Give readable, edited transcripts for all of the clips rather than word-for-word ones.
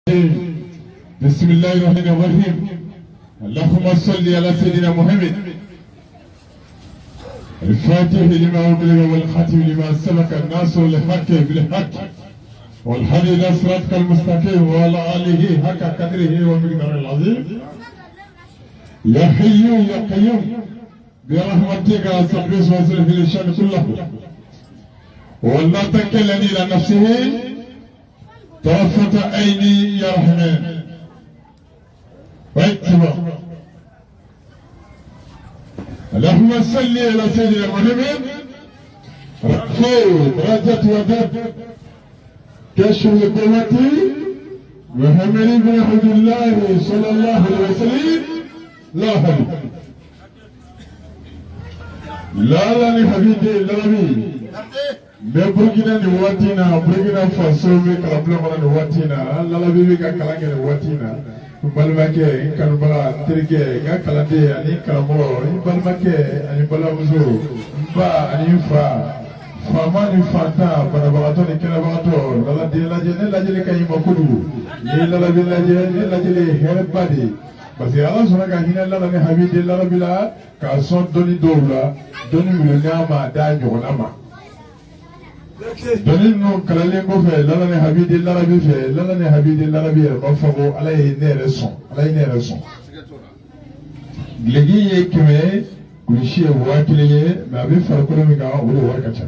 بسم الله الرحمن الرحيم. اللهم صل على سيدنا محمد الفاتح لما أغلق والخاتم لما سبق الناس والحق بالحق والهادي إلى صراطك المستقيم وعلى آله حق قدره ومقداره العظيم. يا حي يا قيوم برحمتك أستغيث وأصرف للشأن كله ولا تكلني إلى نفسه طرفة عيني يا رحمن واتبع. اللهم صل على سيدنا محمد رفع درجة ودب كشف القوة محمد بن عبد الله صلى الله عليه وسلم. لا حبيب لا لحبيبي النبي Burkina ni watina Burkina Faso be kalabla mana ni watina lala bibi ka kalange ni watina balmake kanbara tirge ga kalande ani kalamo balmake ani balamuzo ba ani fa fama ni fata barabato ni kelabato lala de la jele kay makudu ni lala bi la jele herbadi parce que Allah sona ka hina lala ni habide lala bila ka son doni doula doni mulama da jogama Donin no kalalengo fe lala ne habidi larabi fe lala ne habidi larabi ba fago alay ne raison legi yekme kulishi wakiliye ma bi farko mi ga wuri warkacha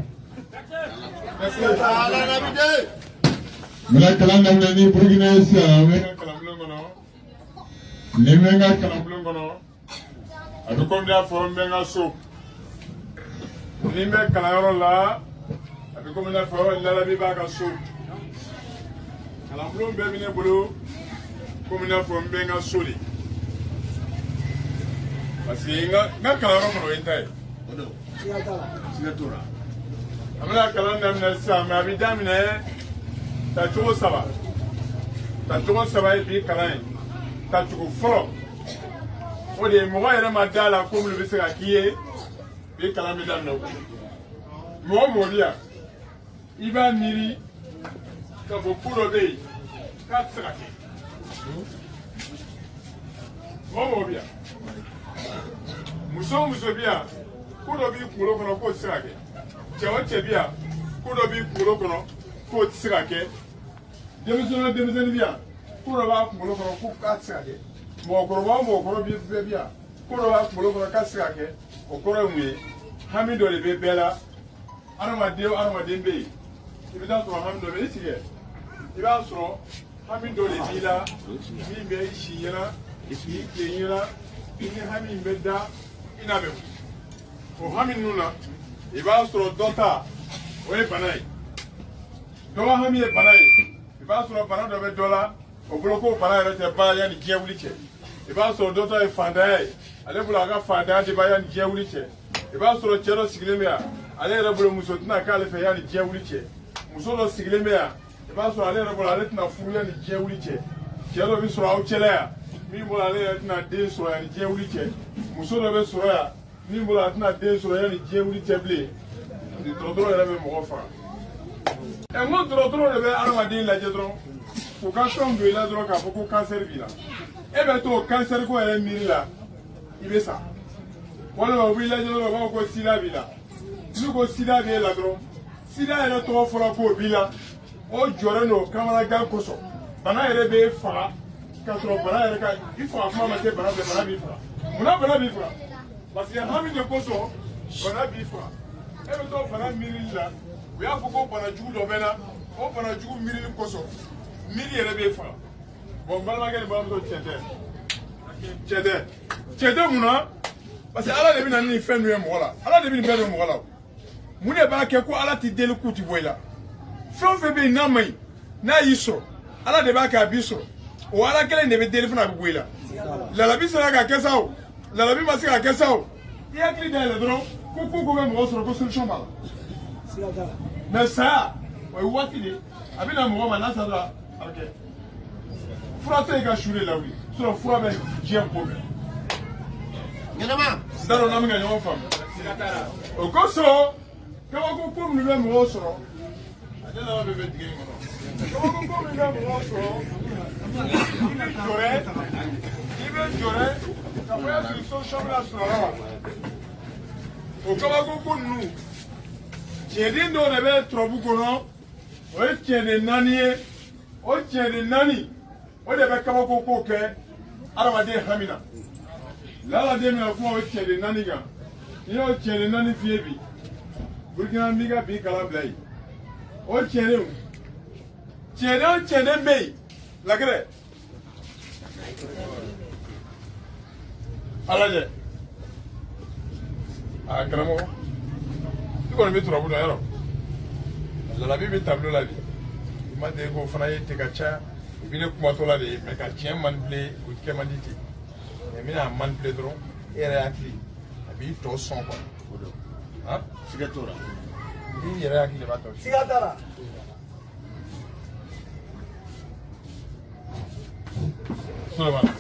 ala nabi de mala kalan namne ni burgina sa me kalam longono ni me ga kalam longono adu kom da forum me ga so ni me kalayoro la comme la fois la vie va à chaud. À la plombe bien boulot comme la fois bien à chaud. Parce que n'a qu'à la rendre au intérieur. Signatura. Amala kalan na sa ma bi damine ta chugo saba. Ta chugo saba bi kalan. Ta chugo folo. O de mo wa ma dala comme le bisera kié bi kalan mi damno. Mo dia Iba miri ka bo kudo dei ka tsake mo bia muso bia kudo bi kulo kono ko tsake chewa chebia kudo bi kulo kono ko tsake demizono bia kudo ba kulo kono ko ka tsake mo koro bi bia kudo ba kulo kono ka tsake o koro mwe hamido le bebela arama dembe Il va sur Hamido le ici. Il va sur Hamido le Bila, Mimbe Chiyana, Kiyana, Hami Meda, Inabe. Au Haminuna, il va sur Dota, oui, Panaï. Doa Hami et Panaï. Il va sur le Panaï de $, au bloco Panaï de Bayan Giauliche. Il va sur Dota et Fandaï. Allez pour la Fandaï de Bayan Giauliche. Il va sur le Tchero Siglemea. Allez pour le Moussotina Kalefeyan Giauliche. Muso siglemea ba so ale rabo ale tna fuya ni jewliche kelo bi so aw chelea mi mo ale tna de so ya ni jewliche muso do be so ya mi mo ale tna de so ya ni jewliche ble di trodro era be mo fa e mo trodro le be arma di la jedro ko ka so mbe la dro ka ko cancer bi la e be to cancer ko era mi la ibe sa wala ba wi la jedro ba ko sida bi la ni ko sida bi la dro Sida yɛrɛ tɔgɔ fɔra ko bi la o jɔrɔ n'o kamanagan kosɔn bana yɛrɛ bɛ faga ka sɔrɔ bana yɛrɛ ka i faga kuma ma se bana fɛ bana b'i faga munna bana b'i faga parce que hami de kosɔn bana b'i faga e bɛ to bana miirili la u y'a fɔ ko bana jugu dɔ bɛ na o bana jugu miirili kosɔn miiri yɛrɛ bɛ faga bon balimakɛ ni balimamuso cɛ tɛ munna parce que ala de bɛ na ni fɛn ninnu ye mɔgɔ la ala de bɛ nin bɛɛ don mɔgɔ la. Mune ba ke ko ala ti deli kuti boyla fon fe be na mai na yiso ala de ba ka biso o ala kele ne be deli fana be boyla la la biso ka kesaw la la bi ma se ka kesaw ya kli da le dron ko be mo so ko solution ba mais ça o wati de abina mo ma na sa da ok fura te ga shure la wi so fura be jiem ko be ngena daro na mi ga nyo fam o ko so Comment on peut nous mettre au sol? jɔrɛ ka bɔ ya sigi solution la sɔrɔ wa o kabako ko ninnu tiɲɛden dɔw de bɛ turabu kɔnɔ o ye tiɲɛden 4 ye o tiɲɛden 4 o de bɛ kabako ko kɛ adamaden hami na laladen bɛna kuma o tiɲɛden 4 kan n'i y'o tiɲɛden 4 f'i ye bi Burkina b'i ka bi kala bila yen o tiɲɛdenw tiɲɛden bɛ yen Lagɛrɛ a lajɛ a karamɔgɔ i kɔni bɛ turabu dɔn yɔrɔ lalabi bɛ tableau la bi i ma deli k'o fana ye ten ka caya i bɛ ne kumatɔ la de ye mais ka tiɲɛ manipulé o kɛ man di ten mais n bɛna manipulé dɔrɔn e yɛrɛ hakili a b'i tɔ sɔn quoi o don han siga t'o la i yɛrɛ hakili de b'a tɔ siga t'a la Solomana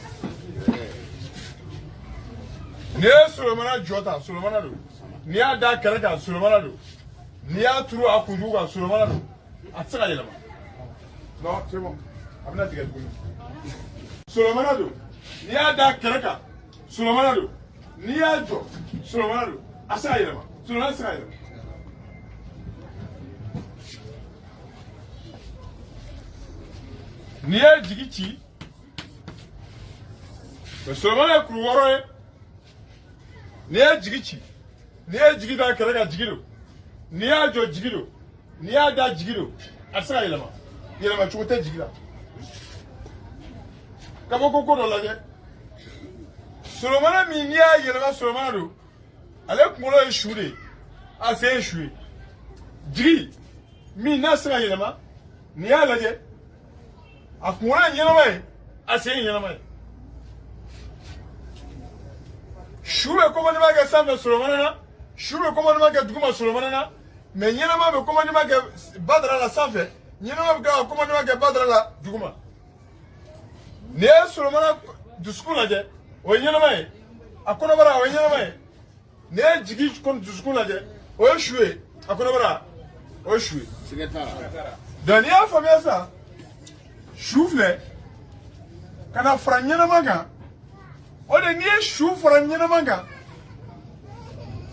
n'i ye Solomana jɔ tan Solomana don n'i y'a da kɛrɛ kan Solomana don n'i y'a turu a kunjugu kan Solomana don a tɛ se ka yɛlɛma non c'est bon a bɛna tigɛ tuguni Solomana don n'i y'a da kɛrɛ kan Solomana don n'i y'a jɔ Solomana don a tɛ se ka yɛlɛma Solomana tɛ se ka yɛlɛma n'i ye jigi ci Solomana ye kuru 6 ye n'i ye jigi ci n'i ye jigi da kɛrɛ kan jigi don n'i y'a jɔ jigi don n'i y'a da jigi don a tɛ se ka yɛlɛma yɛlɛma cogo tɛ jigi la kabako ko dɔ lajɛ Solomana min n'i y'a yɛlɛma Solomana don ale kunkolo ye su de ye a sen ye su ye jigi min n'a tɛ se ka yɛlɛma n'i y'a lajɛ a kunkolo ye ɲɛnama ye a sen ye ɲɛnama ye su bɛ commandement kɛ sanfɛ Solomana na su bɛ commandement kɛ duguma Solomana na mais ɲɛnama bɛ commandement kɛ Badara la sanfɛ ɲɛnama bɛ ka commandement kɛ Badara la duguma n'i ye Solomana dusukun lajɛ o ye ɲɛnama ye a kɔnɔbara o ye ɲɛnama ye n'i ye jigi dusukun lajɛ o ye su ye a kɔnɔbara o ye su ye donc n'i y'a faamuya sisan su filɛ ka na fara ɲɛnama kan o de n'i ye su fara ɲɛnama kan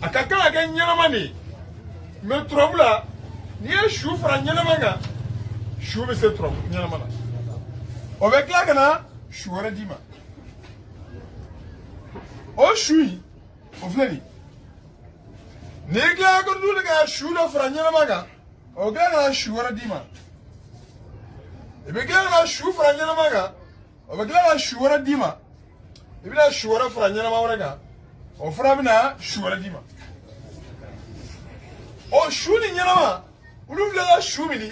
a ka kan ka kɛ ɲɛnama de ye mais turabu la n'i ye su fara ɲɛnama kan su bɛ se turabu ɲɛnama la o bɛ tila ka na su wɛrɛ d'i ma o su in o filɛ nin n'i tilala ka tuguni ka su dɔ fara ɲɛnama kan o bɛ tila ka na su wɛrɛ d'i ma i bɛ tila ka na su fara ɲɛnama kan o bɛ tila ka su wɛrɛ d'i ma i bɛna su wɛrɛ fara ɲɛnama wɛrɛ kan o fana bɛna su wɛrɛ d'i ma o su ni ɲɛnama olu filɛ ka su min di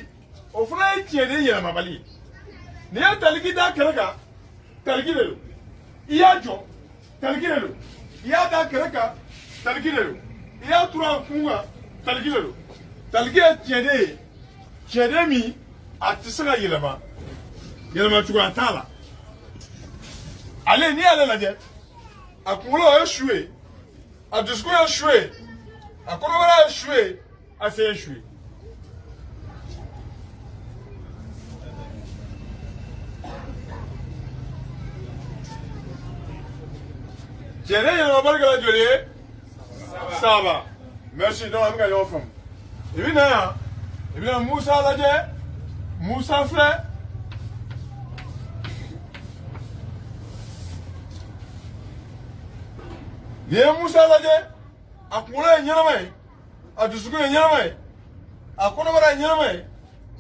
o fana ye tiɲɛden yɛlɛmabali ye n'i ye taliki da kɛrɛ kan taliki de don i y'a jɔ taliki de don i y'a da kɛrɛ kan taliki de don i y'a turu a kun kan taliki de don taliki ye tiɲɛden ye tiɲɛden min a tɛ se ka yɛlɛma yɛlɛma cogoya t'a la ale n'i y'ale lajɛ a kunkolo ye su ye a dusukun ye su ye a kɔnɔbara ye su ye a sen ye su ye tiɲɛden yɛlɛmabali kɛra joli ye saba merci donc an bɛ ka ɲɔgɔn faamu i bɛ na yan i bɛ na Musa lajɛ Musa filɛ n'i ye Musa lajɛ a kunkolo ye ɲɛnama ye a dusukun ye ɲɛnama ye a kɔnɔbara ye ɲɛnama ye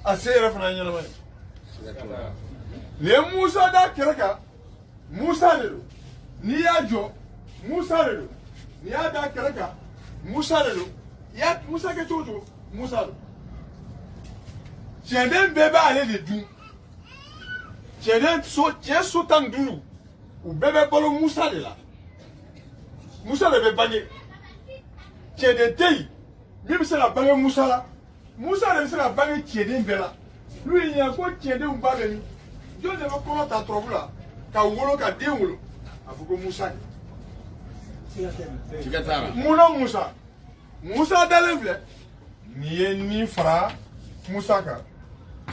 a sen yɛrɛ fana ye ɲɛnama ye n'i ye Musa da kɛrɛ kan Musa de don n'i y'a jɔ Musa de don n'i y'a da kɛrɛ kan Musa de don i y'a Musa kɛ cogo o cogo Musa don tiɲɛden bɛɛ b'ale de dun tiɲɛ so 15 u bɛɛ bɛ balo Musa de la Musa de bɛ bange tiɲɛden tɛ yen min bɛ se ka bange Musa la Musa de bɛ se ka bange tiɲɛden bɛɛ la n'u ye ɲininka ko tiɲɛdenw ba bɛ min jɔn de bɛ kɔnɔ ta turabu la ka wolo ka den wolo a fɔ ko Musa de munna Musa Musa dalen filɛ n'i ye nin fara Musa kan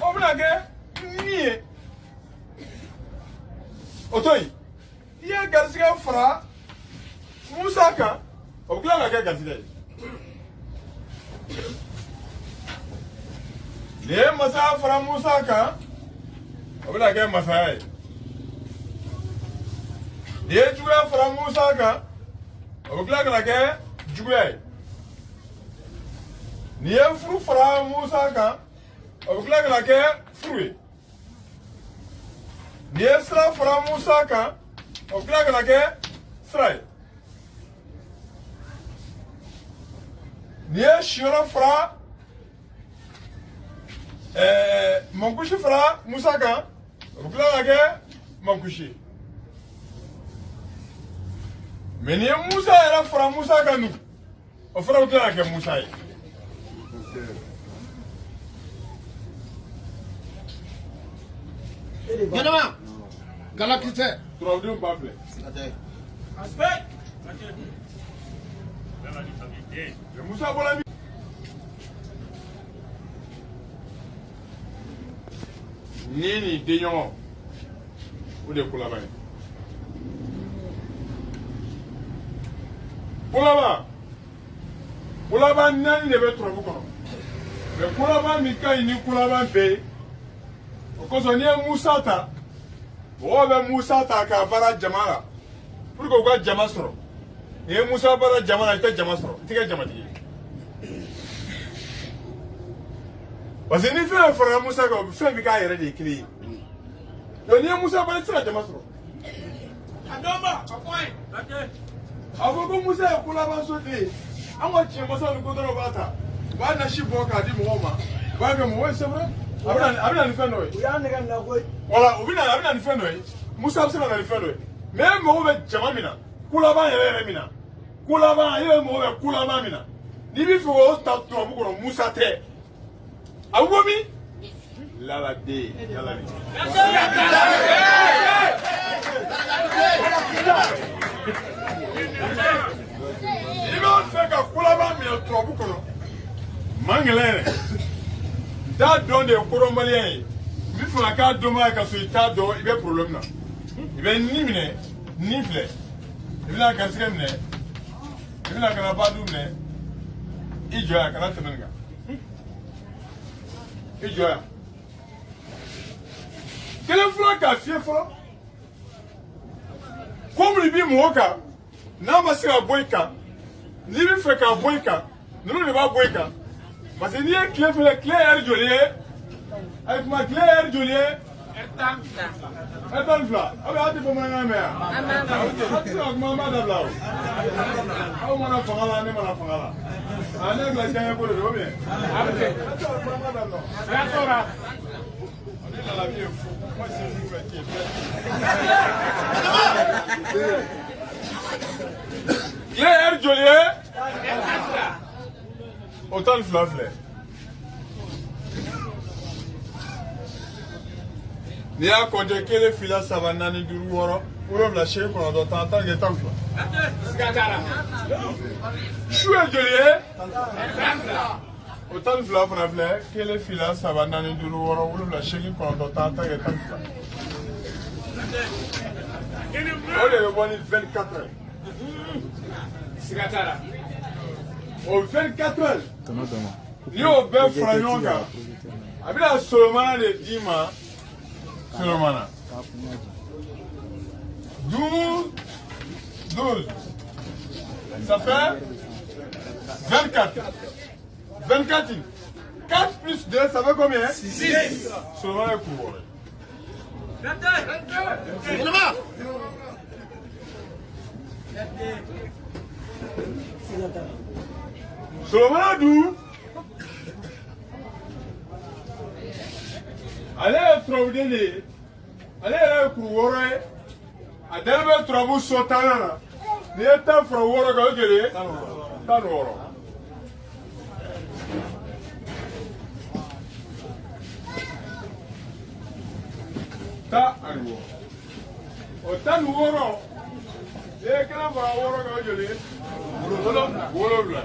o bɛna kɛ nin ye Otoyi, i ye garisɛgɛ fara Musa kan o bɛ tila ka kɛ garisɛgɛ ye. N'i ye masaya fara Musa kan o bɛna kɛ masaya ye. N'i ye juguya fara Musa kan o bɛ tila ka na kɛ juguya ye. N'i ye furu fara Musa kan o bɛ tila ka na kɛ furu ye. N'i ye sira fara Musa kan o bɛ tila ka na kɛ sira ye. N'i ye siyɔrɔ fara mankusi fara Musa kan o bɛ tila ka kɛ mankusi ye. Mais n'i ye Musa yɛrɛ fara Musa kan dun o fana bɛ tila ka kɛ Musa ye. Ɲɛnama galakisɛ turabudenw b'a filɛ. Musa bɔra min? Ni nin denɲɔgɔn o de ye kolaban ye. Kolaban naani de bɛ turabu kɔnɔ mais kolaban min ka ɲi ni kolaban bɛɛ ye o kosɔn n'i ye Musa ta mɔgɔw bɛ Musa ta k'a baara jama la pour que u ka jama sɔrɔ. N'i ye Musa baara jama la i tɛ jama sɔrɔ i tɛ kɛ jamatigi ye. Parce que ni fɛn farala Musa kan fɛn bɛ k'a yɛrɛ de ye kelen ye. Donc n'i ye Musa baara i tɛ se ka jama sɔrɔ. A dɔn ba a fɔ an ye. A fɔ ko Musa ye kolabanso den ye an ka tiɲɛ masa ni ko dɔrɔn b'a ta u b'a nasi bɔ k'a di mɔgɔw ma u b'a kɛ mɔgɔw ye c'est vrai a bɛ na ni fɛn dɔ ye. U y'a nɛgɛ minɛ koyi. Voilà a bɛ na ni fɛn dɔ ye Musa bɛ se ka na ni fɛn dɔ ye mais mɔgɔw bɛ jama min na kolaban yɛrɛ min na kolaban e bɛ mɔgɔw bɛ kolaban min na n'i bɛ fɛ k'o ta turabu kɔnɔ Musa tɛ a bɛ bɔ min. Laladen yala ni. I b'a fɛ ka kolaban minɛ turabu kɔnɔ man gɛlɛn yɛrɛ n t'a dɔn de ye kodɔnbaliya ye n bɛ fɛ ka k'a dɔnbaya ka sɔrɔ i t'a dɔn i bɛ problème na i bɛ ni minɛ ni filɛ i bɛna garisɛgɛ minɛ i bɛna kana badu minɛ i jɔ yan kana tɛmɛ nin kan i jɔ yan kelen fɔlɔ k'a fiyɛ fɔlɔ ko min bɛ mɔgɔ kan n'a ma se ka bɔ i kan n'i bɛ fɛ k'a bɔ i kan ninnu de b'a bɔ i kan parce que n'i ye tile filɛ tile heure joli ye ayi tuma tile heure joli ye heure tan ni fila aw bɛ aw tɛ bamanankan mɛn yan aw tɛ se ka kuma an b'a dabila o aw mana fanga la ne mana fanga la ne bila diɲɛ ko de don ou bien a bɛ kɛ an tɛ kuma an b'a dabila o y'a tɔɔrɔ ne nana min ye fo moi c'est vous qui êtes tile heure joli ye o tan ni fila filɛ n'i y'a compter kelen fila saba naani duuru wɔɔrɔ wolonwula seegin kɔnɔntɔn tan tan kɛ tan fila su ye joli ye o tan ni fila fana filɛ kelen fila saba naani duuru wɔɔrɔ wolonwula seegin kɔnɔntɔn tan tan kɛ tan fila o de bɛ bɔ ni 24 heures. O 24 heures n'i y'o bɛɛ fara ɲɔgɔn kan a bɛna Solomana de d'i ma Solomana 12 ça fait 24 4 plus 2 ça fait combien 6 Solomana est couvert. Solomana dun ale ye turabuden de ye ale yɛrɛ ye kuru wɔɔrɔ ye a dalen bɛ turabu so tannan na n'i ye tan fara wɔɔrɔ kan o joli ye tan ni wɔɔrɔ tan ani wɔɔrɔ o tan ni wɔɔrɔ n'i ye kelen fara wɔɔrɔ kan o joli ye wolonwula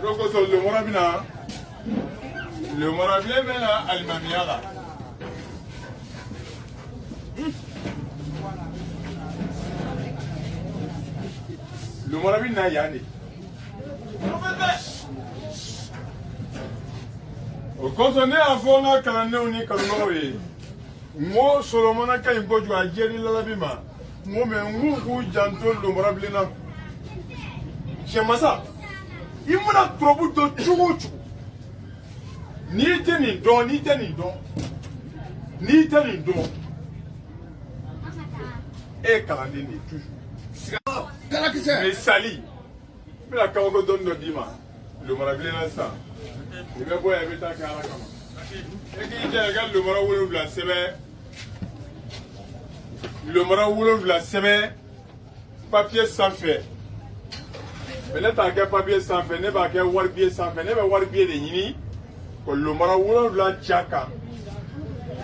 o de kosɔn lemɔrɔbilen bɛ na alimamiya la le morabi n'a yane. Au concerné à Fona, Cananoni, Calanoé, moi, Solomona, Kaïbojo, à Jerry Lalabima, moi, mais Moukou, Janto, le morablina. J'aime ça. Il m'a trop de chouchou. Ni teni don, ni teni don. Ni teni don. Et Canadien, toujours. Mais Sali, mais la Kawago donne le Dima. Le morablina, ça. Il va boire avec ta cara. Et qui regarde le moraboulou de la semaine. Le moraboulou de la semaine. Papier sans fait. Mais là, t'as qu'un papier sans fait, n'est pas qu'un warbier sans fait, n'est pas warbier de Yini. Quand le moraboulou de la Tchaka.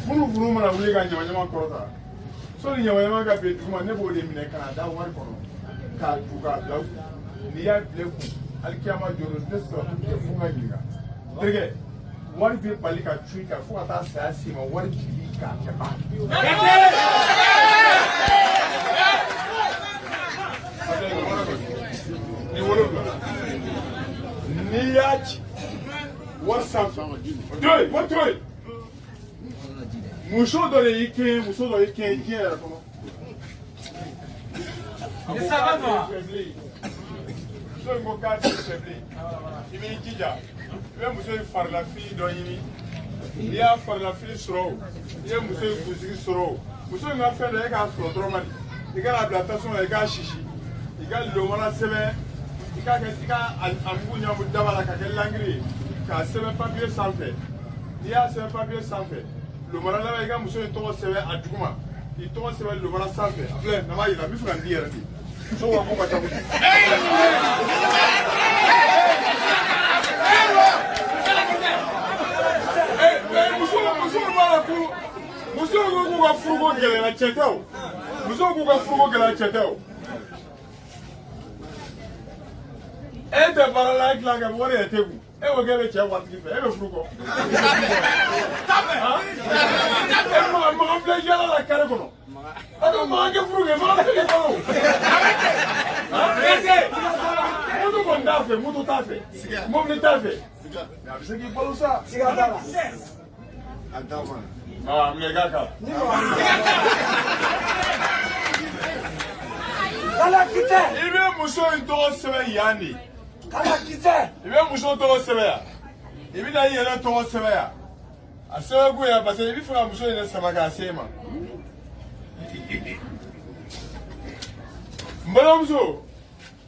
Vous voulez gagner un peu. So ni yawa ma be duma ne bo de mine kana da war kono ka tuga da ni ya bleku alkiyama joro desto ke funga ginga dege war be palika tuika fu ata sa sima war kilika ke ba ni wolo ni yachi war sa doy what doy Moucho dans les Ikea, Moucho dans les Ikea, comment? Et ça va, moi? Je suis un gars qui est faible. Il m'a dit, il a mouché faire la fille dans Yimi. Il a fait la fille sur l'eau. Il a mouché une sur l'eau. Mouché m'a fait le gars sur l'eau. Il a la plantation, le gars chichi. Il a le mona semaine. Il a un bouillon de d'abord la l'angri. Il a sept papiers sans fait. Il a sept papiers sans fait. Le mara là, il a monsieur il tombe sévère à Djouma. Il tombe sévère le mara sans fait. Après, non il a mis faire un dire. Je vois comment ça. Monsieur vous va frugo gele na chetao. Monsieur vous va frugo gele na chetao. Et de parler avec la gamme, et vous. Et vous avez déjà voir ce qu'il fait. Et le frugo. Je vais la carrière. Alors, je vais frugo. Je vais a sɛ go ya ba sɛ bi fura muso ne sama ga sɛ ma mbalo muso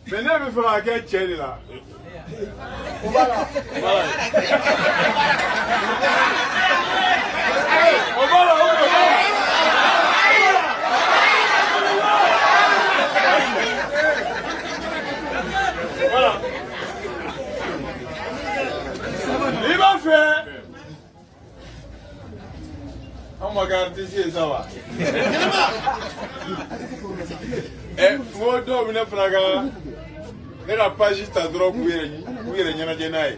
me ne bi fura ga cheri la obala voilà il va faire. On m'a gardé ici, ça va. Et moi, je vais vous faire la page juste à droite pour y aller à Jenaï.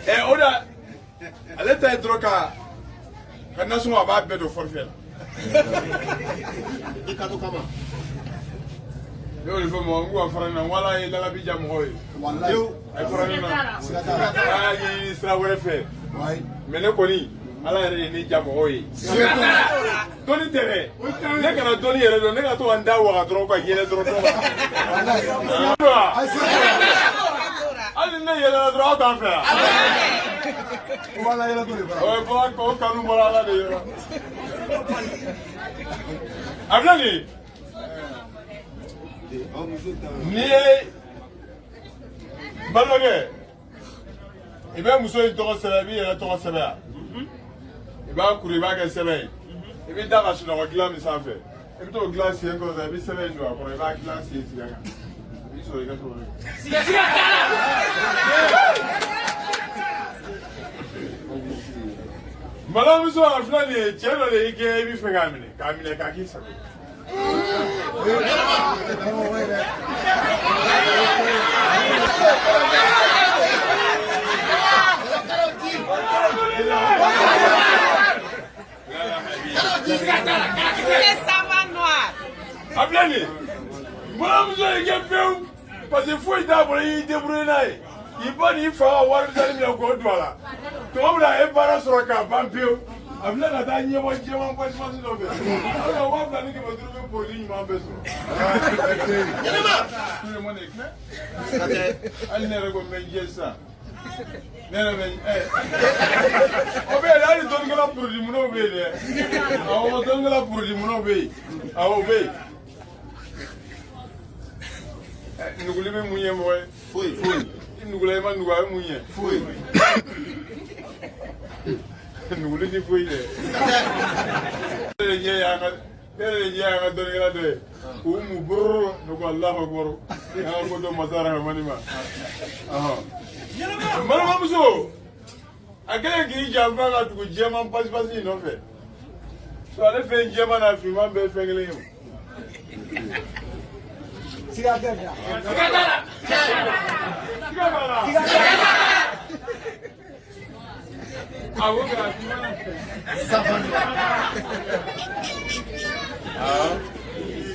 Et on a. Elle est à droite. Quand nous sommes à bête de forfait. Yo le fo mo ngwa farana wala e la bija mo hoy yo ay farana ay sra wala fe mene koni ala yere ni jamo hoy toni tere ne kana toni yere do ne ka to anda wa dro ko yele dro to ali ne yele dro ta fe wala yele ko o ko ko kanu mola la de yo ablani ni baloge ibe muso in tɔgɔ sɛbɛn ibi yɛrɛ tɔgɔ sɛbɛn i b'a kuru i b'a kɛ sɛbɛn ye i bɛ da ka sunɔgɔ dilan min sanfɛ i bɛ t'o dilan sen kɔrɔ i bɛ sɛbɛn don a kɔrɔ i b'a dilan sen sigi a kan i bɛ sɔrɔ i ka so kɔnɔ. balamuso a filɛ nin ye cɛ dɔ de y'i kɛ i bɛ fɛ k'a minɛ k'a k'i sago. Les savants noirs. Appelez-les. Madame Zoé qui fait parce que faut d'abord y débrouiller. Il va y faire avoir des amis au cours de là. Comme la ébara sur le cap, un peu. Avec la dernière fois, j'ai un peu de chance de faire. Alors, on va faire que votre trouver pour lui, m'a besoin. Tout le monde est clair. Allez, ne recommandez ça. Ne recommandez. On va aller donner la pour lui, mon obéi. On va donner la pour lui, mon obéi. Ah, obéi. Nous voulons mouiller, moi. Fui. Nous voulons mouiller. Fui. Nous voulons dire fouiller. Les gens ont donné la deux. Ou nous brûlons, nous allons la revoir. Et on va donner Mazara Manima. Madame Mousso, à quel qui j'ai envie de vous dire, mon passe-passe, non fait. So, allez faire un diamant à fumer, un bel fengling. Sigatara. Ah, vous avez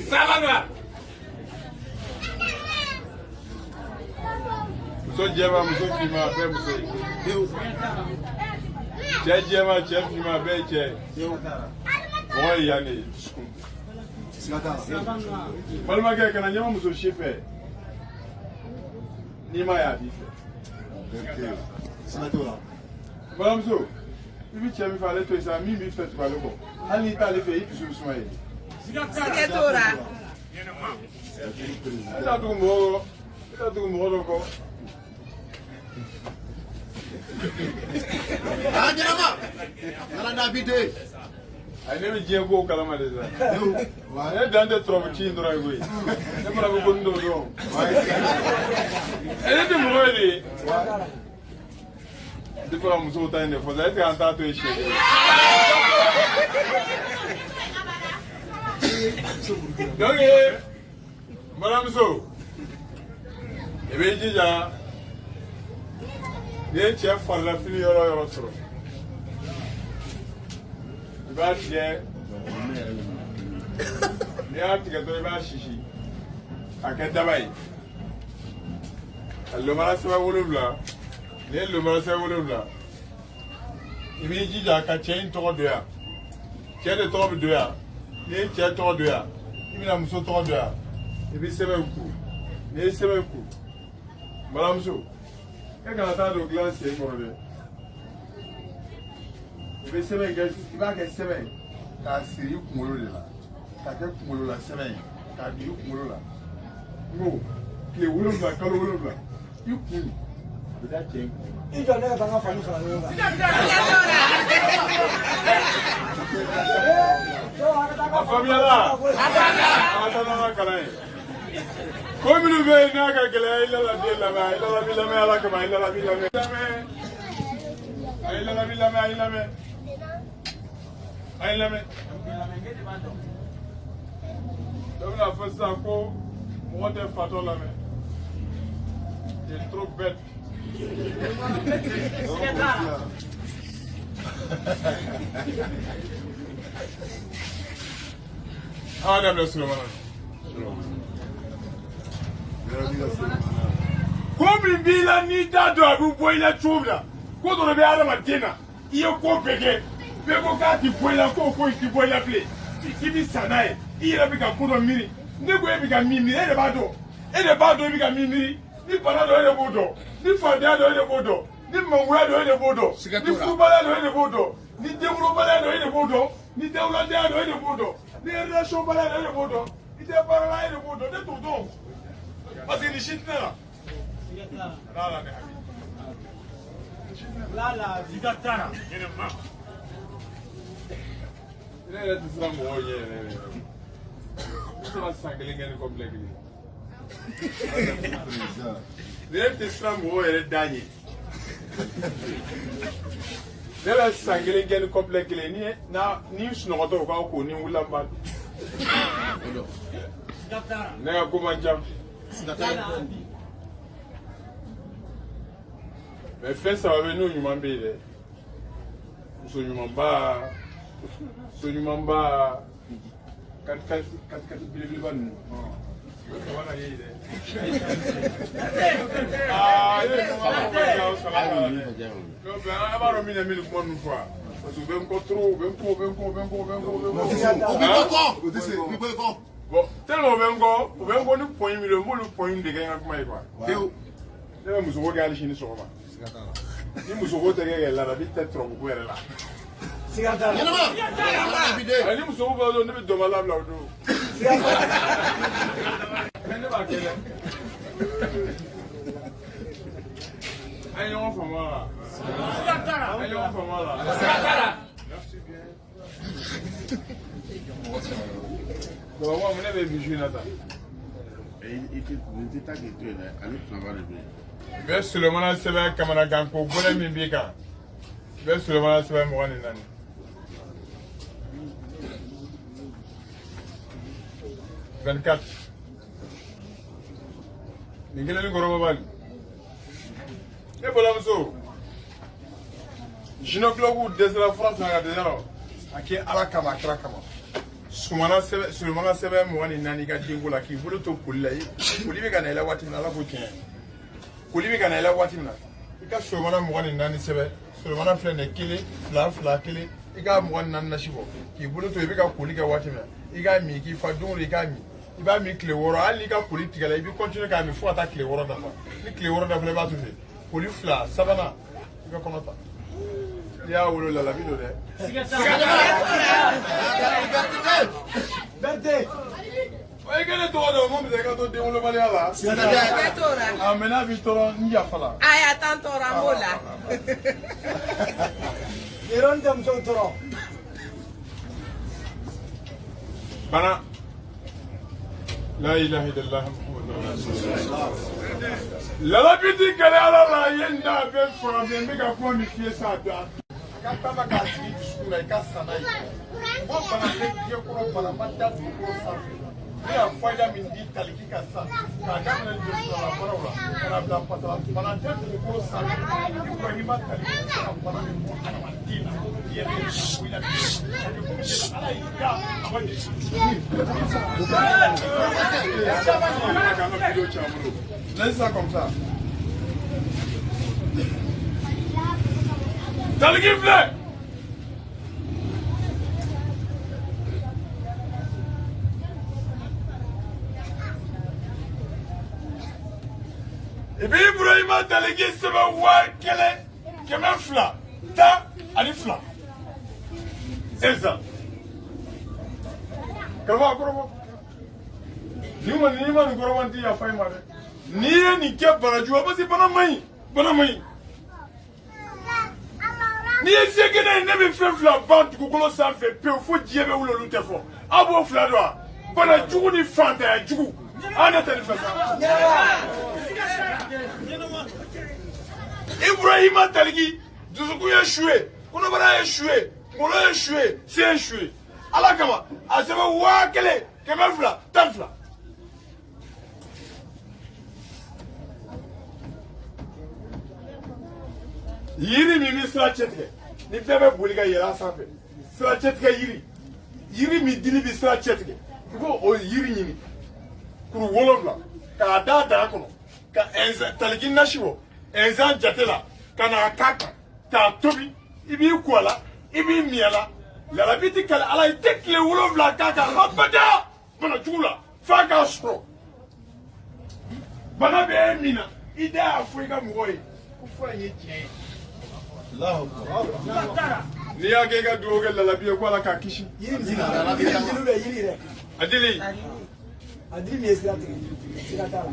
Savana. So Jema, Muso Fima, Bemse. Jema, Chef Fima, Beche. Boy, Yanni. Malmaka, can I know Muso Shife? Nimaya, Madame Zo, if you tell me if I let you say, me be first by the book. I need to leave it to smile. Sigatora. I don't do more. I never hear go Calamariza. I done the trouble chin driveway. Never have a good no. Anything ready. The problem is so tiny for that. I can't do it. Don't you, Madame So? Ebeja, the chef for the filial or so. But yeah, they have to get to the Bashishi. I can't die. Lumara Savula, then Lumara Savula. Ebeja can change to there. Get the top there. Then chat to there. Even I'm so tall there. If it's 7 coups, there's 7 coups. Madame So, I can't have a glass here for it. If it's 7 gets back at 7, that's you Murula. That's Murula 7. That's you Murula. No, the Wulula, Kalula. You could. That thing. You don't never have fun for you. Fabiola, come you be naga gele ila la bila ma ila la bila me ala kama ila la bila me ila la bila me ila me donc la fait ça ko mo de fato la me il est trop bête. Adam le Suleiman. Comme bila ni tado abu boila chubla. Ko do be ala matina. Iyo ko pege. Be ko ka ti boila ko ti boila play. Ti bi sanae. Iyo be ka ko do miri. Ne go be ka mimi e de bado. E de bado be ka mimi. Ni para do e bodo. Ni fada do e bodo. Ni mangwa do e bodo. Ni fubala do e bodo. Ni dewlo bala do e bodo. Ni dewlo do e bodo. Ni relation bala do e bodo. Ni de para do e bodo. De tout donc. Parce que ni shitna. Lala, Sigatara. Il est là tout ça moi hier. C'est la sanglée qui est complexe. Il est tout ça moi hier dernier. Il est la sanglée qui est complexe ni na ni snoto ko ko ni ulamba. Sigatara. Na ko manja. Mais fais ça avec nous, nous m'en bête. Nous m'en bas. Quatre billes de ban. Bon, tellement vengo ni point mi le mo le point de gain kuma yi quoi. Ne muso ko gali shini so ma. Ni muso ko te ga la bi te trop ko yere la. Sigata. Ni muso ko ba do ne bi do mala bla do. Sigata. Ne ba kele. Ayo on fama. Sigata. Ayo on fama. Sigata. Merci bien. Bon, moi, je vais vous jouer là. Je suis le monde qui s'est camarade Ganko, vous l'avez mis bien. Je suis le monde qui s'est mort en année. « 24. Vous avez dit que et voilà, je ne sais pas si la France a déjà à la Kama. Sumana sebe mwani nani ka dingo la ki bolo to kulila yi kulibi kana ila wati na la ko tiɲɛ kulibi kana ila wati na I ka sumana mwani nani sebe sumana filɛ ne kelen fila kelen I ka mwani nani nasi bɔ ki bolo to I bɛ ka kuli kɛ wati na I ka mi ki fa don I ka mi I b'a mi tile 6 hali n'i ka kuli tigɛ la I bɛ continuer k'a mi fo ka taa tile 6 dafa ni tile 6 dafa I b'a to ten kuli fila sabanan I bɛ kɔnɔ ta I y'a wolo la bi do dɛ. Berte. Oye kele to do mo be ka to de wolo bali ala. Amena bi to nja fala. Aya tanto ramola. Eron dem so toro. Bana La ilaha illallah Muhammadur Rasulullah. La biti kale ala la yenda be fora be me ka ko mi fie sa da. Ka tama ka si disura ka sana yi. Mo bana le die ko bana mata du ko sa. Ni a faida min di taliki ka sa. Ka ga na di sura bana wala. Kana bla pata bana te du ko sa. Ko ni ma taliki ka bana mi mo ana madina. Ye ni ku ila bi. Ko mi ala yi ka amadi. Laisse ça comme ça. T'as le giflet. Et puis Ibrahima t'as le giflet, c'est ma voix qu'elle est fla. Ta, elle est fla. C'est ça. Comment? Ni ma ni goro wanti ya fai mare ni ni ke baraju ba si bana mai ni ese ke na ne be fefla bant ku kolo sa fe pe fo die be wulo lute fo abo fla do bana jugu ni fanta ya jugu ana tani fasa Ibrahima taligi dusuku ya shwe kono bara ya shwe kono ya shwe c'est shwe ala kama asema wa kele kemafla tanfla yiri mi mi sira cɛtigɛ ni bɛɛ bɛ boli ka yɛlɛ a sanfɛ sira cɛtigɛ yiri mi dili bi sira cɛtigɛ I ko o yiri ɲini kuru 7 k'a da daga kɔnɔ ka taliki nasi bɔ ɛnzan jate la ka n'a k'a kan k'a tobi I b'i ko a la I b'i mi a la lalabi ti kale ala I tɛ tile 7 k'a kan abada bana jugu la f'a k'a sɔrɔ bana bɛ min na I da y'a fɔ I ka mɔgɔ ye ko fura in ye tiɲɛ ye. Ni y'a kɛ I ka dugawu kɛ lalabi ye ko ala k'a kisi. Adili. Adili mi ye sira tigɛ sira t'a la.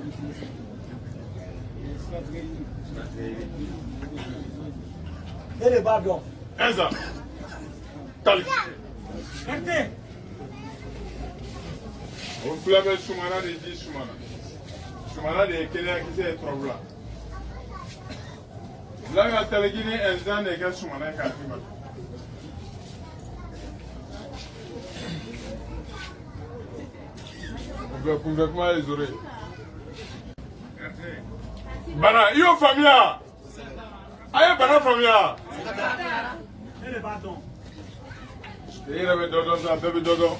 E de b'a dɔn. Ɛnza. Tali. O fila bɛ Sumana de di Sumana. Sumana de ye kɛnɛyakisɛ ye tɔrɔbula. Là, il y a Talegini et Zan et Gassumana qui ont fait complètement les oreilles. Bana, yo famille. Aïe, Bana famille. E de b'a dɔn. Il y avait Dodo, ça, bébé Dodo.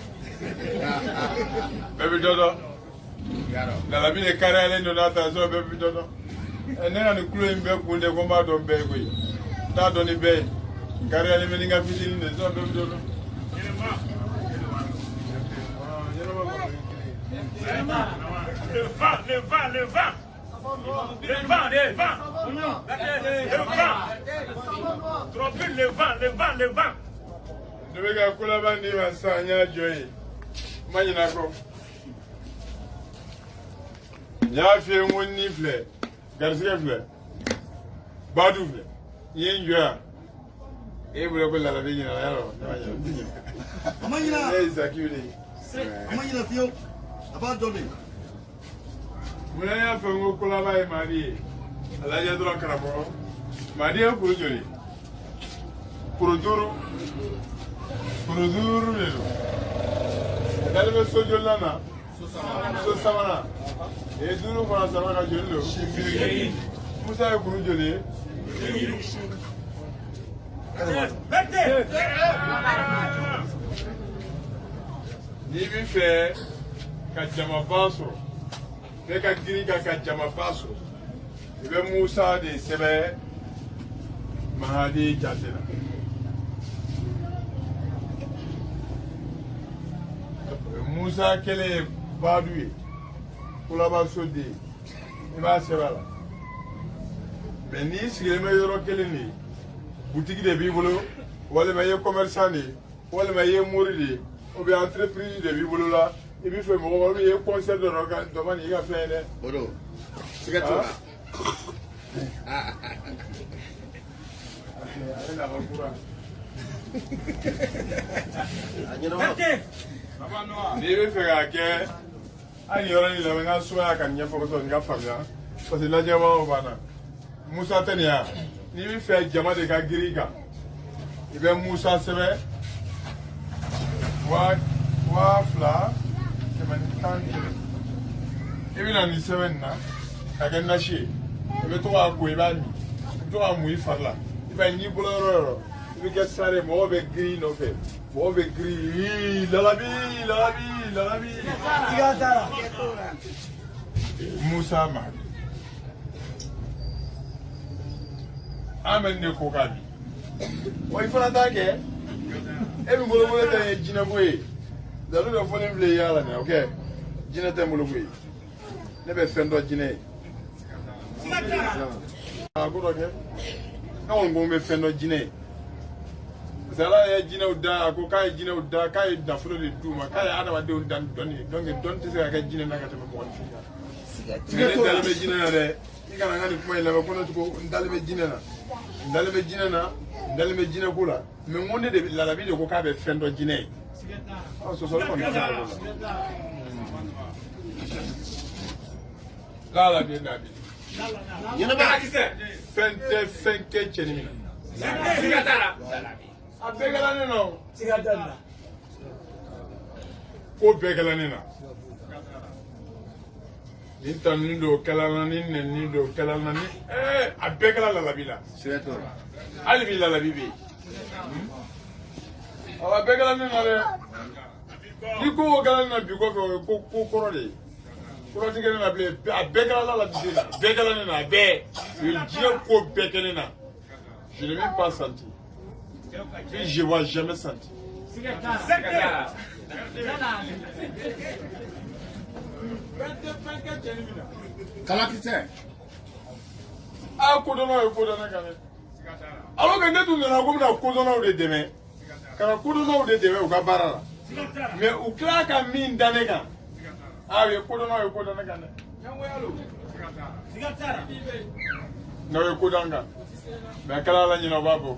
Bébé Dodo. Lalabi ne carré no data so be dono. Enena ni kulo imbe kunde ko ma do be ko yi. Ta do ni be. Carré ale me nga fitini ne so be dono. Le vent. Trop plus le vent. Ne be ga kula ba ni wa sanya joyi. Manyina ko. Nya fi wonni fle. Garsiga fle. Badu fle. Yenjua. E bule ko la bi ni na yaro. Amanyina. Eh zakiri. Amanyina fio. About me. Muna ya fa ngo kula ba e mari. Ala ya dro karabo. Mari e kuru jori. Kuru duru le. Dale be sojo lana. So samana. E duru fana samana jori lo. Musa e kuru jori. Ni bi fɛ ka jamaba sɔrɔ bɛɛ ka girin ka jamaba sɔrɔ I bɛ Musa de sɛbɛn Mahadi jate la Musa kɛlen ye Badu ye kulabaso den I b'a sɛbɛn a la mais n'i sigilen bɛ yɔrɔ kelen de butigi de b'i bolo walima I ye commerçant de ye walima I ye mori de ye ou bien entreprise de b'i bolo la I b'i fɛ mɔgɔ ma ou bien I ye concert dɔ ka dɔ nin I ka fɛn ye dɛ. Odo. Siga to. N'i bɛ fɛ k'a kɛ hali ni yɔrɔ in lamɛn n ka sumaya ka ɲɛfɔ kosɛbɛ n ka faamuya parce que lajɛbagaw banna Musa tɛ nin ya n'i bɛ fɛ jama de ka girin I kan I bɛ Musa sɛbɛn 2,000 I bɛ na nin sɛbɛn nin na ka kɛ nasi ye I bɛ to k'a ko I b'a min I bɛ to k'a mun I fari la I b'a ye n'i bolo yɔrɔ o yɔrɔ I bɛ kɛ sare mɔgɔw bɛ girin I nɔfɛ mɔgɔw bɛ girin lalabi Siga tara. Musa Mahdi an bɛ ne ko k'a bi wa I fana t'a kɛ e min bolo tɛ ye jinɛko ye dalu dɔ fɔlen filɛ I y'a la nin ok jinɛ tɛ n bolo koyi ne bɛ fɛn dɔ jinɛ ye a ko dɔ kɛ ne kɔni ko n bɛ fɛn dɔ jinɛ ye parce que Ala ye jinɛw da a ko k'a ye jinɛw da k'a ye nafolo de d'u ma k'a ye adamadenw dan dɔnni ye donc dɔnni tɛ se ka kɛ jinɛ na ka tɛmɛ mɔgɔninfin kan mais ne dalen bɛ jinɛ na dɛ I kana n ka nin kuma in lamɛn ko ne tɔgɔ n dalen bɛ jinɛ na n dalen bɛ jinɛ na n dalen bɛ jinɛ ko la mais n ko ne de lalabi de ko k'a bɛ fɛn dɔ jinɛ ye sɔsɔli kɔni tɛ se ka lalabi ye nabi fɛn tɛ fɛn kɛ cɛnin min na a bɛɛ kɛla ne na o Siga tara. ko bɛɛ kɛla ne na nin tanuni don kɛla na ni nɛnini don kɛla na ni a bɛɛ kɛla lalabi la Siga to. hali bi lalabi bɛ yen a bɛɛ kɛla ne na dɛ ni ko o kɛla ne na bi kɔfɛ o ye ko kɔrɔ de ye kɔrɔ tɛ kɛ ne na bilen a bɛɛ kɛla lalabi de la a bɛɛ kɛla ne na a bɛɛ o ye diɲɛ ko bɛɛ kɛ ne na je ne m'ai pas senti et je vois jamais senti Kalakisɛ. a kodɔnnaw ye kodɔnna kan dɛ alors que ne tun nana ko n bɛna kodɔnnaw de dɛmɛ ka na kodɔnnaw de dɛmɛ u ka baara la mais u tila ka min da ne kan a u ye kodɔnnaw ye kodɔnna kan dɛ n'aw ye kodɔn kan mais a kɛla Ala ɲɛna o b'a bɔ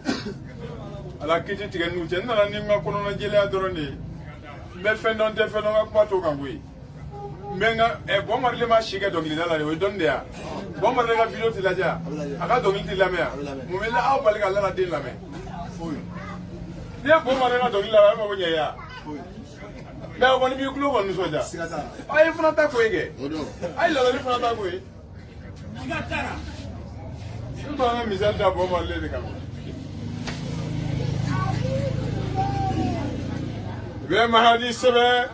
Ala kiti tigɛ n'u cɛ n nana ni n ka kɔnɔna jɛlenya dɔrɔn de ye n bɛ fɛn dɔn n tɛ fɛn dɔn n ka kuma t'o kan koyi n bɛ n ka Bɔn de ma si kɛ dɔnkilida la de o ye dɔnni de ye Bɔn Mari ka video tɛ lajɛ a ka dɔnkili tɛ lamɛn mun bɛ aw bali ka Ala den lamɛn n'i ye Bɔn Mari ka dɔnkili lamɛn a bɛ mago ɲɛ i ye mais o kɔni b'i tulo kɔni nisɔndiya a ye fana ta ko ye kɛ a ye lalali fana ta ko ye n tɔ an ka misali da Bɔn Mari de kan u bɛ Mahadi sɛbɛn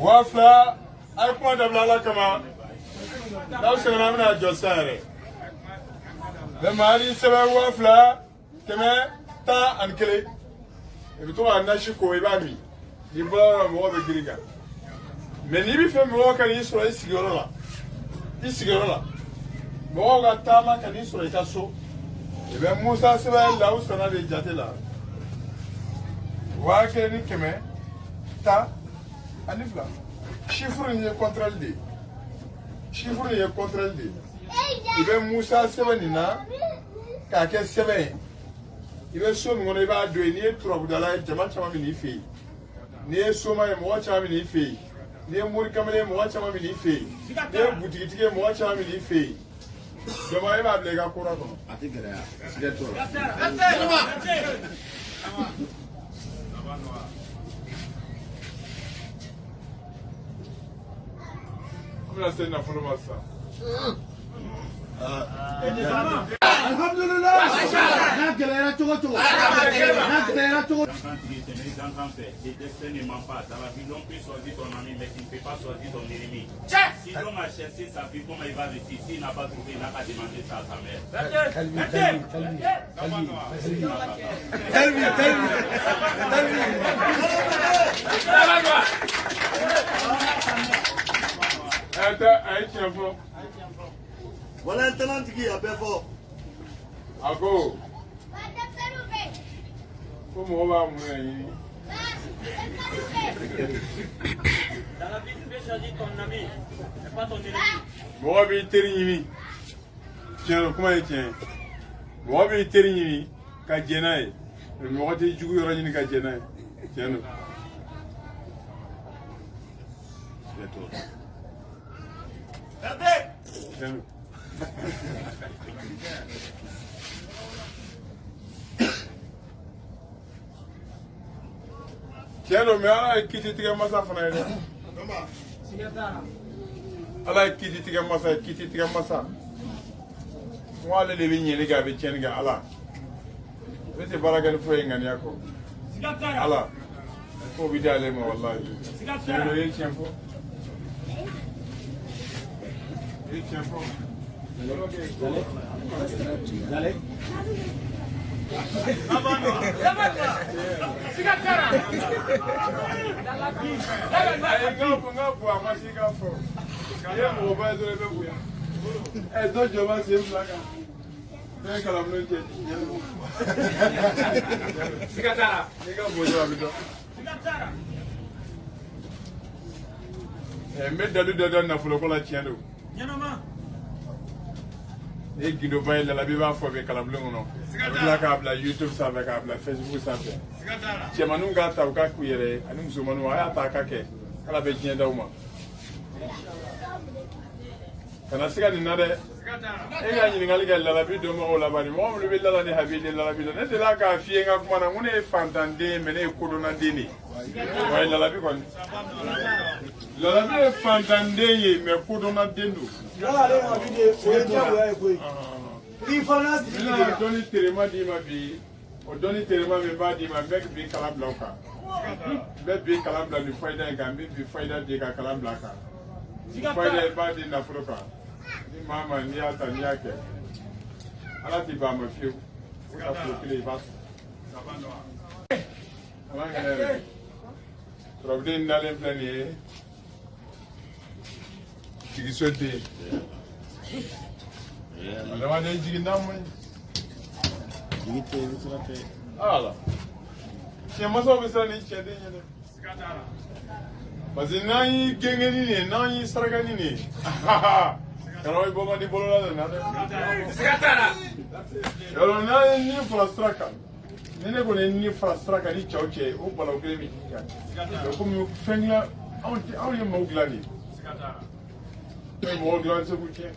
Wafla, I point of La Kama. Now, sir, I'm not just sorry. The Mali Seven Wafla, Kame, Ta and Kelly. If you are Nashiko Ibami, the brother of Water Griga. Many of them walk and Israel is Sigorola. This Sigorola. Moga Tama and Israel Tasso. If Musa Seven Laos and Adi Jatela. Walk any Kame, Ta. Anifla, chiffre ni contrôle de. Chiffre ni contrôle de. Il va Moussa Sevenina, Kake Seven. Il va somme on va donner trop de la Jamal Chamamini fille. Né Soma et moi Chamamini fille. Né Mourikamele, moi Chamamini fille. Né boutique, moi Chamamini fille. Demain, va bléga Kouraton. I think c'est toi. Comment c'est na follow ça? Alhamdulillah. Na galera chogo. Les enfants fait, les destins ne mentent pas. Dans la vie, l'homme peut choisir ton ami, mais il ne peut pas choisir ton ennemi. Si l'homme a cherché sa vie, comment il va réussir? S'il n'a pas trouvé, il n'a qu'à demander ça à sa mère. Voilà un talent qui a bien fort. Ako. Comment on va mourir? Dans la vie, tu peux choisir ton ami, mais pas ton ennemi. Moi, je vais te tiens, comment il tient? Moi, je vais te dire, Kadjenaï. Moi, je vais te dire, Kadjenaï. Tiens, tiens. Tiens, mais Allah qui te tire massa fana ile. Allah qui te tire massa. Moi le lebi nyele ga be tiens ga Allah. Bete baragal fo ngani yako. Allah. Ko bidale mo wallahi. Tiens le tiens fo. Tiens fo. Dale. Et Guido Baye la biba fo be kala blongo la ka bla YouTube sa be ka bla Facebook sa be che manu ga ta ka ku yere anu so manu aya ta ka ke kala be jien da uma kana siga ni nade e ga ni ngali ga la bi do mo la bani mo le be la ni habili la bi ne de la ka fie nga kuma na ngune fantande mene ko do na dini wa la bi kon la bi fantande ye me ko do na dendu Voilà, allez, on va dire, il faut la doni terema di ma bi o doni terema me ba di ma mek bi kala bloka be bi kala bla ni faida ga bi faida di ka kala blaka faida ba di na froka ni mama ni ata ni ake ala ti ba ma fiu ka fro kile ba ala ga problem dalen planie tigi sote adama de jigi namay Jigi te visrate. ala che maso bisani che de nyene parce nai gengeni ne nai saragani ne karawi boma di bolola na sikatara yolo na ni frustraka nene ko ni frustraka ni chauche o bala ko mi sikatara ko mi fengla aw ye moglani sikatara e moglani se buke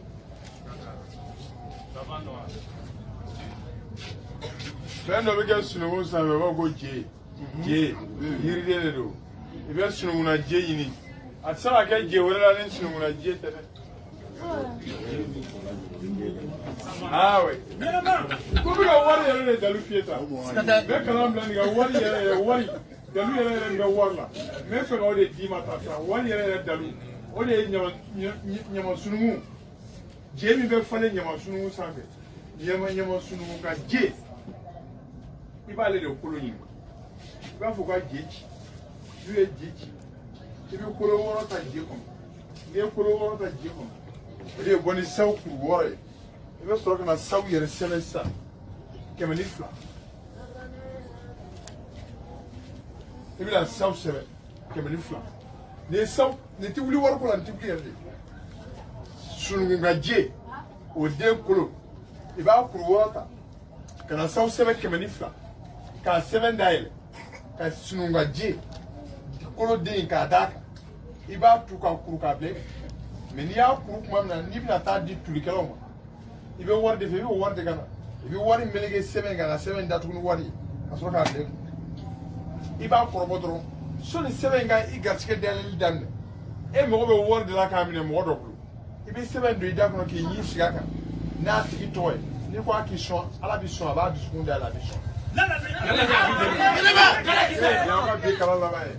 Fendo bega sunu sa me ba go je yiri de do e be sunu na je yini atsa ga je wala na sunu na je tere we ko bi ga wari yere de dalu fieta be kalam bla ni ga wari yere wari dalu yɛrɛ bɛ wari la mɛ fɛ ka o de d'i ma ta sa wari yɛrɛ dalu o de ye ɲama sunugu je min bɛ falen ɲama sunugu sanfɛ ɲama sunugu ka je i b'ale de kolo ɲini i b'a fɔ ka je ci n'u ye je ci i bɛ kolo wɔɔrɔ ta je kɔnɔ n'i ye kolo wɔɔrɔ ta je kɔnɔ o de ye bɔ ni sawu kuru wɔɔrɔ ye i bɛ sɔrɔ ka na sawu yɛrɛ sɛbɛn sisan 200 i bɛna sawu sɛbɛn 200 ni ye sawu nin tɛ wuli wari ko la nin tɛ wuli yɛrɛ de sunugun ka je o den kolo i b'a kuru wɔɔrɔ ta ka na sawu sɛbɛn 200 k'a sɛbɛn dayɛlɛ ka sunugun ka je kolo den k'a d'a kan i b'a tu k'a kuru k'a bila mɛ n'i y'a kuru tuma min na n'i bɛna taa di tulikɛlaw ma i bɛ wari de fɛ i bɛ wari de ka na i bɛ wari meleke sɛbɛn kan ka sɛbɛn datugu ni wari ye ka sɔrɔ k'a bila i b'a kɔrɔbɔ dɔrɔn sɔni sɛbɛn in ka i garisɛgɛ dayɛlɛli daminɛ e mago bɛ wari de la k'a minɛ mɔgɔ dɔ bolo i bɛ sɛbɛn don i da kɔnɔ k'i ɲi sigi a kan n'a tigi tɔgɔ ye n'i ko a k'i sɔn ala bɛ sɔn a b'a dusukun dayɛlɛ a bɛ sɔn. y'aw ka bi kalan laban ye.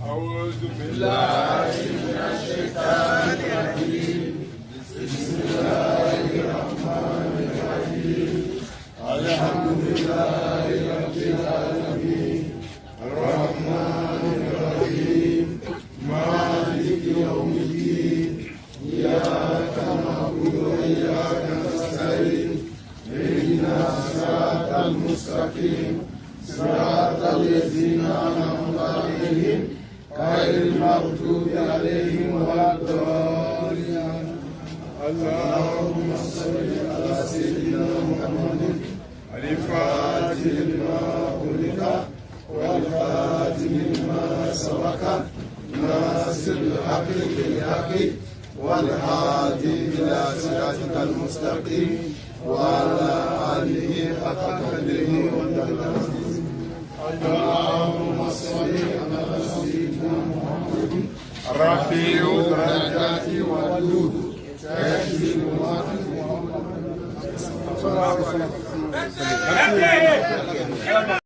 أعوذ بالله من الشيطان الرجيم بسم الله الرحمن الرحيم الحمد لله رب العالمين الرحمن الرحيم مالك يوم الدين إياك نعبد وإياك نستعين اهدنا الصراط المستقيم صراط الذين أنعمت عليهم غير المغضوب عليهم ولا الضالين اللهم صل على سيدنا محمد الفاتح لما أغلق والخاتم لما سبق ناصر الحق بالحق والهادي إلى صراطك المستقيم وعلى آله حق قدره ومقداره اللهم صل على سيدنا محمد رفيع الدرجات والجود تكفي الوقت